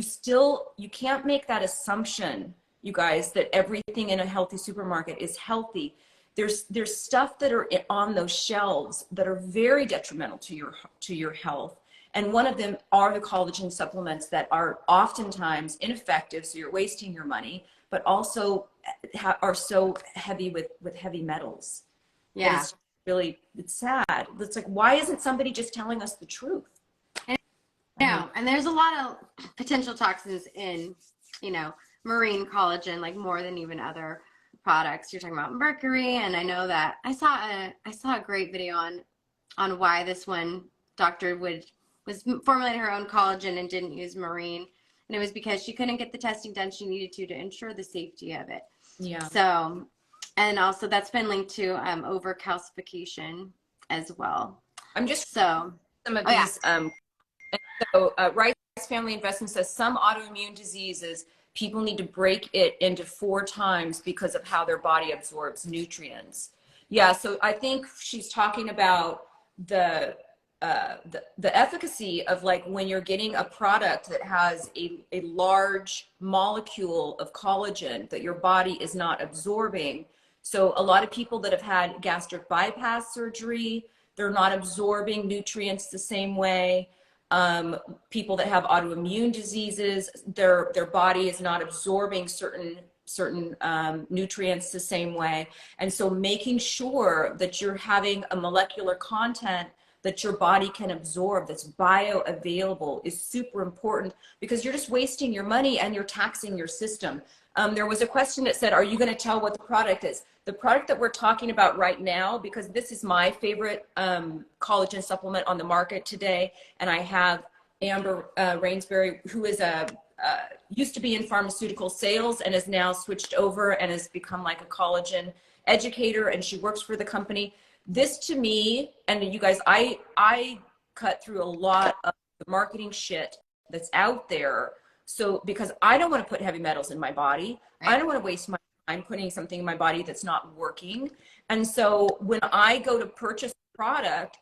you can't make that assumption, you guys, that everything in a healthy supermarket is healthy. There's stuff that are on those shelves that are very detrimental to your health. And one of them are the collagen supplements that are oftentimes ineffective, so you're wasting your money, but also are so heavy with heavy metals. Yeah. It's sad. It's like, why isn't somebody just telling us the truth? No, and there's a lot of potential toxins in, you know, marine collagen, like more than even other products. You're talking about mercury, and I know that I saw a great video on why this one doctor was formulating her own collagen and didn't use marine, and it was because she couldn't get the testing done she needed to ensure the safety of it. Yeah. So, and also that's been linked to overcalcification as well. I'm just some of these. So Rice Family Investment says some autoimmune diseases, people need to break it into 4 times because of how their body absorbs nutrients. Yeah, so I think she's talking about the efficacy of like when you're getting a product that has a large molecule of collagen that your body is not absorbing. So a lot of people that have had gastric bypass surgery, they're not absorbing nutrients the same way. People that have autoimmune diseases, their body is not absorbing certain nutrients the same way. And so making sure that you're having a molecular content that your body can absorb, that's bioavailable, is super important, because you're just wasting your money and you're taxing your system. There was a question that said, are you going to tell what the product is? The product that we're talking about right now, because this is my favorite collagen supplement on the market today, and I have Amber Rainsbury, who is used to be in pharmaceutical sales and has now switched over and has become like a collagen educator, and she works for the company. This to me, and you guys, I cut through a lot of the marketing shit that's out there. So, because I don't want to put heavy metals in my body, Right. I don't want to waste my time putting something in my body that's not working. And so when I go to purchase a product,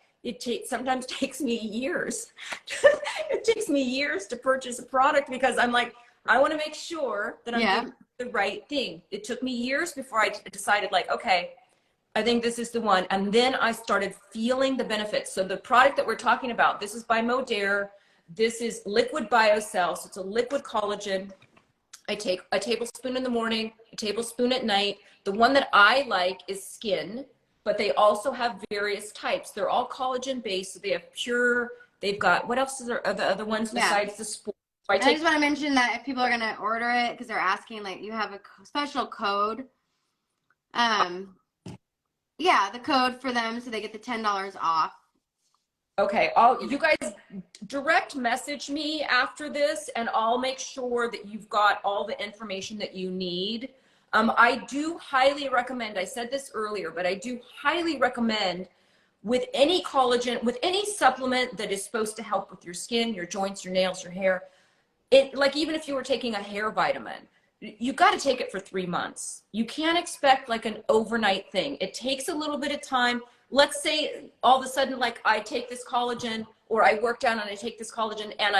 sometimes takes me years. It takes me years to purchase a product because I'm like, I want to make sure that I'm doing the right thing. It took me years before I decided, like, okay, I think this is the one. And then I started feeling the benefits. So the product that we're talking about, this is by Modere. This is liquid biocell. So it's a liquid collagen. I take a tablespoon in the morning, a tablespoon at night. The one that I like is skin, but they also have various types. They're all collagen based. So they have pure, they've got, what else are the other ones besides the sport? I just want to mention that if people are going to order it, because they're asking, like, you have a special code. Yeah, the code for them so they get the $10 off. Okay, you guys direct message me after this and I'll make sure that you've got all the information that you need. I do highly recommend, I said this earlier, but I do highly recommend with any collagen, with any supplement that is supposed to help with your skin, your joints, your nails, your hair, like even if you were taking a hair vitamin, you got to take it for 3 months. You can't expect like an overnight thing. It takes a little bit of time. Let's say all of a sudden, like I take this collagen or I work down and I take this collagen and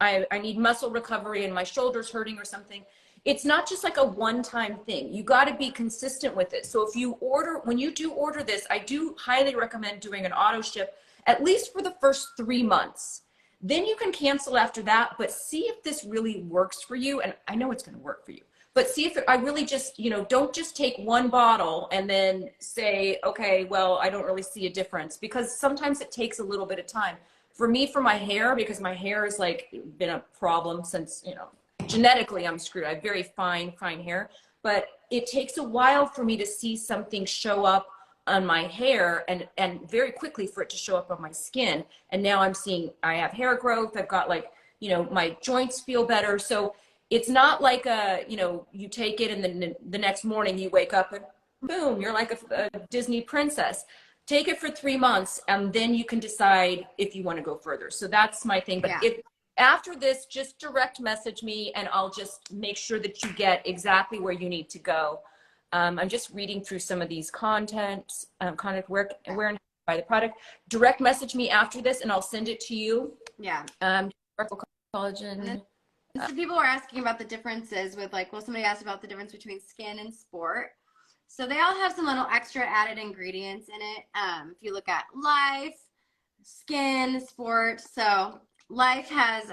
I need muscle recovery and my shoulder's hurting or something. It's not just like a one-time thing. You got to be consistent with it. So when you do order this, I do highly recommend doing an auto ship at least for the first 3 months. Then you can cancel after that, but see if this really works for you. And I know it's going to work for you, but see if I really just, don't just take one bottle and then say, okay, well, I don't really see a difference, because sometimes it takes a little bit of time. For me, for my hair, because my hair has like been a problem since, genetically I'm screwed. I have very fine hair, but it takes a while for me to see something show up on my hair and very quickly for it to show up on my skin. And now I'm seeing I have hair growth. I've got like, my joints feel better. So it's not like you take it and then the next morning you wake up and boom, you're like a Disney princess. Take it for 3 months and then you can decide if you want to go further. So that's my thing. But if after this, just direct message me and I'll just make sure that you get exactly where you need to go. I'm just reading through some of these content where and buy the product. Direct message me after this and I'll send it to you. Yeah. Collagen. So people were asking about the differences with somebody asked about the difference between skin and sport. So they all have some little extra added ingredients in it. If you look at Life, Skin, Sport. So Life has,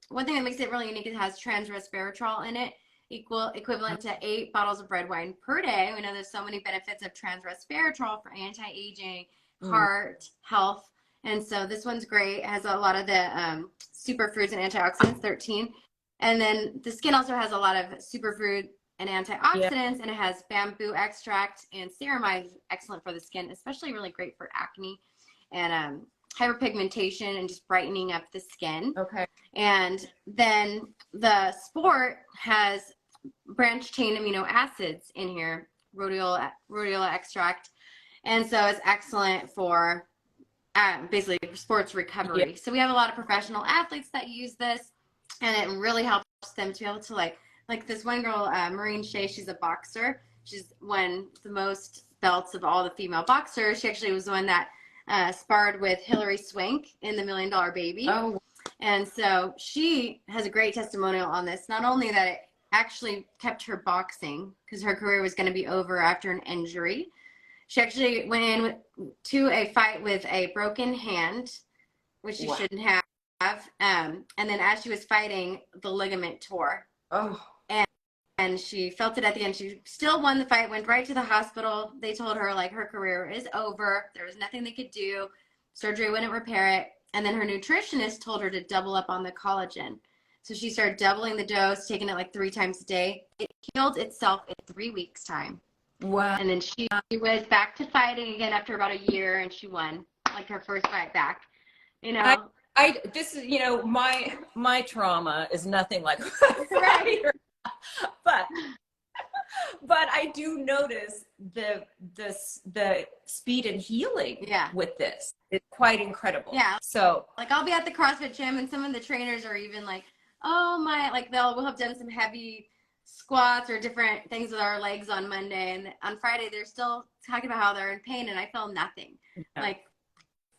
one thing that makes it really unique, it has trans resveratrol in it, equivalent to 8 bottles of red wine per day. We know there's so many benefits of trans resveratrol for anti-aging, heart health. And so this one's great. It has a lot of the superfoods and antioxidants, 13. And then the skin also has a lot of superfood and antioxidants, and it has bamboo extract and ceramide, excellent for the skin, especially really great for acne and hyperpigmentation and just brightening up the skin. Okay. And then the Sport has branched chain amino acids in here, rhodiola extract, and so it's excellent for basically sports recovery. So we have a lot of professional athletes that use this, and it really helps them to be able to like this one girl, Maureen Shea, she's a boxer. She's won the most belts of all the female boxers. She actually was the one that sparred with Hilary Swank in the $1 Million Baby. Oh. And so she has a great testimonial on this. Not only that it actually kept her boxing because her career was going to be over after an injury. She actually went in to a fight with a broken hand, which she shouldn't have. And then as she was fighting, the ligament tore. Oh. And she felt it at the end. She still won the fight, went right to the hospital. They told her her career is over. There was nothing they could do. Surgery wouldn't repair it. And then her nutritionist told her to double up on the collagen. So she started doubling the dose, taking it 3 times a day. It healed itself in 3 weeks' time. Wow. And then she was back to fighting again after about a year, and she won her first fight back. This is, my trauma is nothing like right. But I do notice the speed and healing with this. It's quite incredible. Yeah. So like I'll be at the CrossFit gym and some of the trainers are even like, oh my, like we'll have done some heavy squats or different things with our legs on Monday, and on Friday they're still talking about how they're in pain and I feel nothing. Like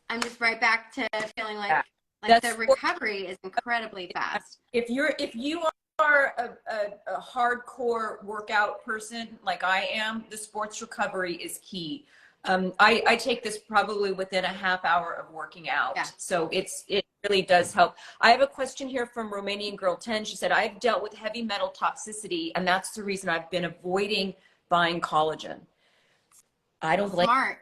I'm just right back to feeling like the recovery is incredibly fast. If you are a hardcore workout person like I am, the sports recovery is key. I take this probably within a half hour of working out. Yeah. So it really does help. I have a question here from Romanian Girl 10. She said, I've dealt with heavy metal toxicity, and that's the reason I've been avoiding buying collagen. I don't blame. Smart.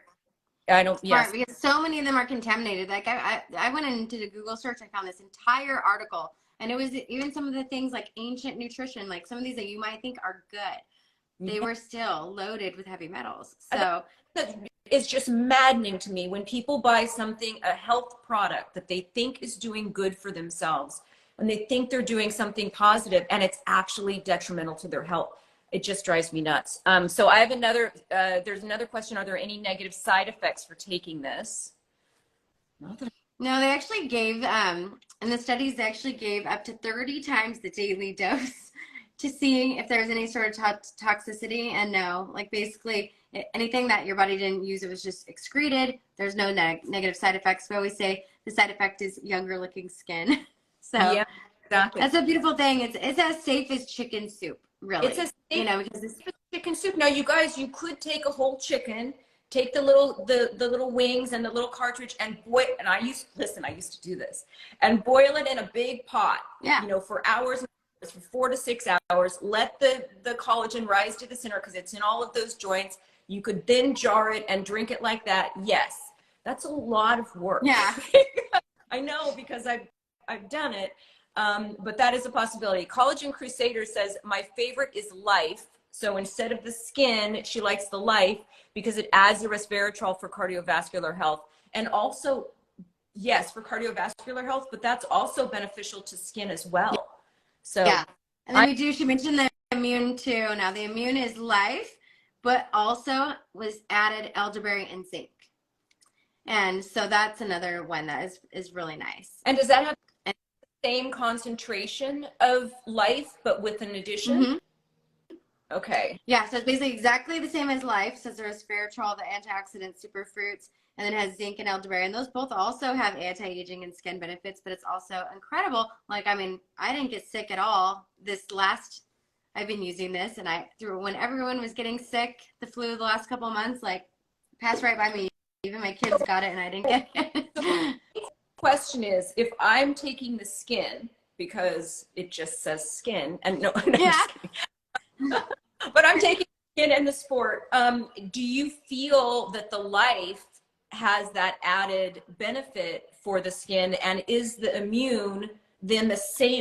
I don't. Smart, yes. Because so many of them are contaminated. Like I went and did a Google search. I found this entire article, and it was even some of the things like ancient nutrition, like some of these that you might think are good, they were still loaded with heavy metals. So it's just maddening to me when people buy something, a health product that they think is doing good for themselves, and they think they're doing something positive, and it's actually detrimental to their health. It just drives me nuts. So I have there's another question. Are there any negative side effects for taking this? No, they actually gave, in the studies, they actually gave up to 30 times the daily dose to see if there's any sort of toxicity. And no, like basically anything that your body didn't use, it was just excreted. There's no negative side effects. We always say the side effect is younger looking skin. So yeah, exactly. That's a beautiful thing. It's as safe as chicken soup. Really, it's because it's chicken soup. Now, you guys, you could take a whole chicken, take the little wings and the little cartilage, and boil. And I used to do this and boil it in a big pot. Yeah. For hours, for 4 to 6 hours. Let the collagen rise to the center because it's in all of those joints. You could then jar it and drink it like that. Yes, that's a lot of work. Yeah, I know because I've done it. But that is a possibility. Collagen Crusader says, my favorite is life. So instead of the skin, she likes the life because it adds the resveratrol for cardiovascular health. And also, yes, for cardiovascular health, but that's also beneficial to skin as well. So yeah. And then she mentioned the immune too. Now the immune is life, but also was added elderberry and zinc. And so that's another one that is really nice. And does that have same concentration of life but with an addition? Mm-hmm. Okay. Yeah, so it's basically exactly the same as life. So there's resveratrol, the antioxidant superfruits, and then it has zinc and elderberry, and those both also have anti-aging and skin benefits. But it's also incredible. Like, I mean, I didn't get sick at all I've been using this, and when everyone was getting sick, the flu the last couple of months, like, passed right by me. Even my kids got it and I didn't get it. Question is, if I'm taking the skin because it just says skin, and no, yeah. but I'm taking the skin and the sport, do you feel that the life has that added benefit for the skin, and is the immune then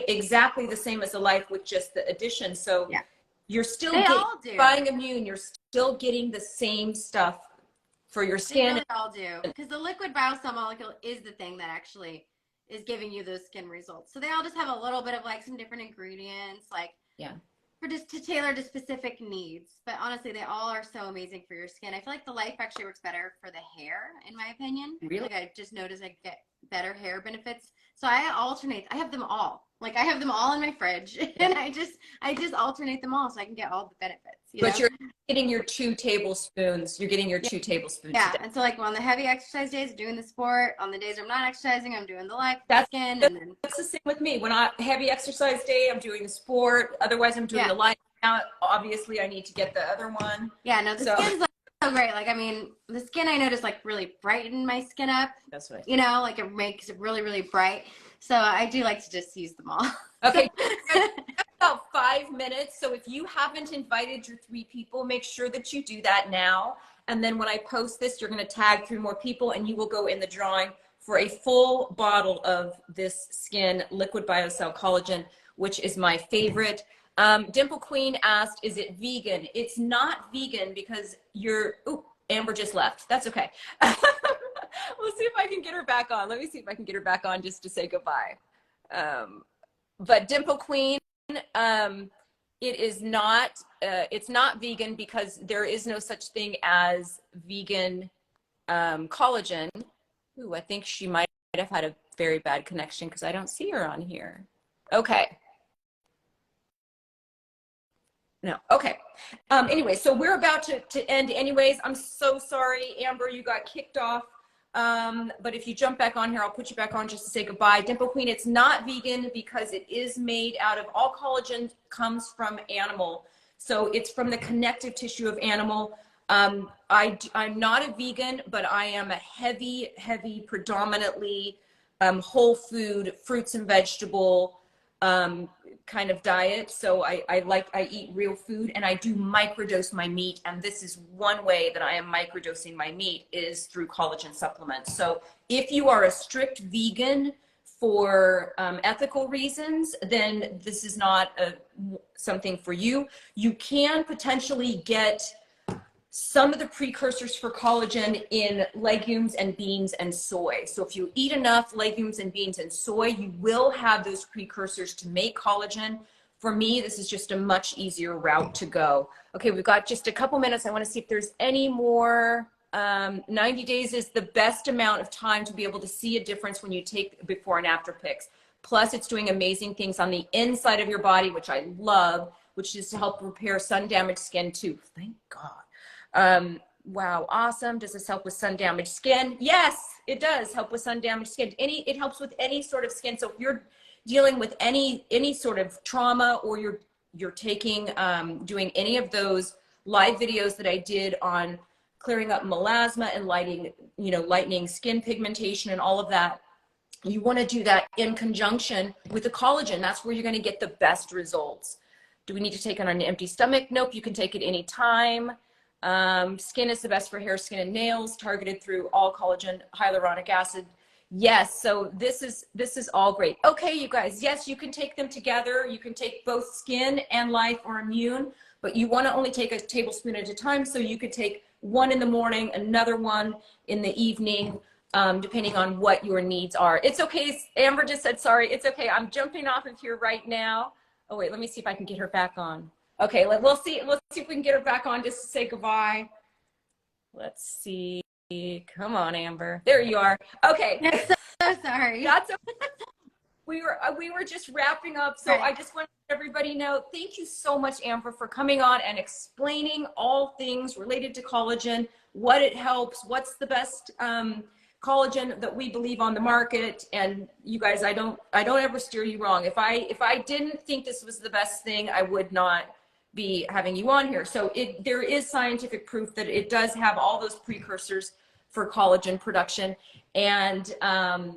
exactly the same as the life with just the addition? So yeah, you're still buying immune, you're still getting the same stuff for your skin. They really all do, because the liquid biocell molecule is the thing that actually is giving you those skin results. So they all just have a little bit of like some different ingredients, like for just to tailor to specific needs. But honestly, they all are so amazing for your skin. I feel like the life actually works better for the hair, in my opinion. Really? Like I just noticed I get better hair benefits. So I alternate. I have them all. Like I have them all in my fridge, and I just alternate them all so I can get all the benefits. But you're getting your 2 tablespoons. You're getting your 2 tablespoons. Yeah, and so like on the heavy exercise days, doing the sport. On the days I'm not exercising, I'm doing the life, skin, and then that's the same with me. When I heavy exercise day, I'm doing the sport. Otherwise, I'm doing the life. Now, obviously, I need to get the other one. Yeah, no, the skin's like so great. Like, I mean, the skin I noticed like really brighten my skin up. That's right. Like it makes it really, really bright. So I do like to just use them all. Okay. About 5 minutes. So if you haven't invited your 3 people, make sure that you do that now. And then when I post this, you're going to tag 3 more people and you will go in the drawing for a full bottle of this skin liquid biocell collagen, which is my favorite. Dimple Queen asked, is it vegan? It's not vegan because Amber just left. That's okay. We'll see if I can get her back on. Let me see if I can get her back on just to say goodbye. But Dimple Queen, It is not, it's not vegan because there is no such thing as vegan collagen. Ooh, I think she might have had a very bad connection because I don't see her on here. Okay. No. Okay. Anyway, so we're about to end anyways. I'm so sorry, Amber, you got kicked off. But if you jump back on here, I'll put you back on just to say goodbye. Dimple Queen, it's not vegan because it is made out of, all collagen comes from animal. So it's from the connective tissue of animal. I'm not a vegan, but I am a heavy, predominantly whole food, fruits and vegetable kind of diet. So I eat real food, and I do microdose my meat. And this is one way that I am microdosing my meat, is through collagen supplements. So if you are a strict vegan for ethical reasons, then this is not something for you. You can potentially get some of the precursors for collagen in legumes and beans and soy. So if you eat enough legumes and beans and soy, you will have those precursors to make collagen. For me, this is just a much easier route to go. Okay, we've got just a couple minutes. I want to see if there's any more. 90 days is the best amount of time to be able to see a difference when you take before and after pics. Plus, it's doing amazing things on the inside of your body, which I love, which is to help repair sun-damaged skin too. Thank God. Wow, awesome. Does this help with sun damaged skin? Yes, it does help with sun damaged skin. It helps with any sort of skin. So if you're dealing with any sort of trauma, or you're taking doing any of those live videos that I did on clearing up melasma and lightening skin pigmentation and all of that, you want to do that in conjunction with the collagen. That's where you're going to get the best results. Do we need to take it on an empty stomach? Nope, you can take it anytime. Skin is the best for hair, skin, and nails, targeted through all collagen, hyaluronic acid. Yes, so this is all great. Okay, you guys, yes, you can take them together. You can take both skin and life or immune, but you want to only take a tablespoon at a time. So you could take one in the morning, another one in the evening, depending on what your needs are. It's okay. Amber just said, sorry. It's okay. I'm jumping off of here right now. Oh, wait, let me see if I can get her back on. Okay, let's see if we can get her back on just to say goodbye. Let's see. Come on, Amber. There you are. Okay. I'm so sorry. That's okay. We were just wrapping up. So right. I just want to let everybody know, thank you so much, Amber, for coming on and explaining all things related to collagen, what it helps, what's the best collagen that we believe on the market. And you guys, I don't ever steer you wrong. If I didn't think this was the best thing, I would not be having you on here. So there is scientific proof that it does have all those precursors for collagen production. And I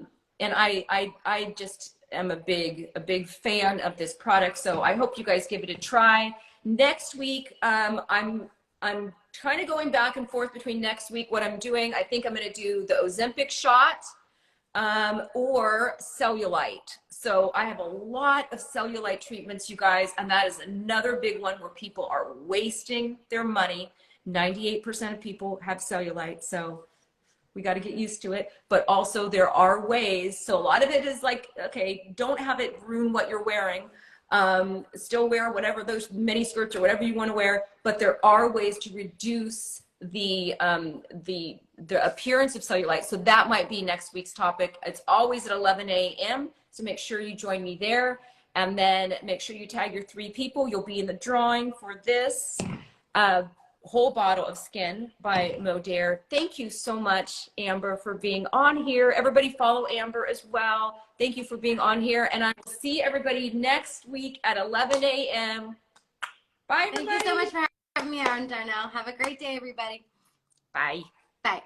just am a big fan of this product. So I hope you guys give it a try. Next week, I'm kind of going back and forth between next week, what I'm doing. I think I'm going to do the Ozempic shot or cellulite. So I have a lot of cellulite treatments, you guys, and that is another big one where people are wasting their money. 98% of people have cellulite, so we got to get used to it. But also there are ways. So a lot of it is like, okay, don't have it ruin what you're wearing. Still wear whatever, those mini skirts or whatever you want to wear, but there are ways to reduce the appearance of cellulite. So that might be next week's topic. It's always at 11 a.m. So make sure you join me there, and then make sure you tag your 3 people. You'll be in the drawing for this whole bottle of Skin by Modere. Thank you so much, Amber, for being on here. Everybody follow Amber as well. Thank you for being on here, and I will see everybody next week at 11 a.m. Bye, everybody. Thank you so much for having me on, Darnell. Have a great day, everybody. Bye. Bye.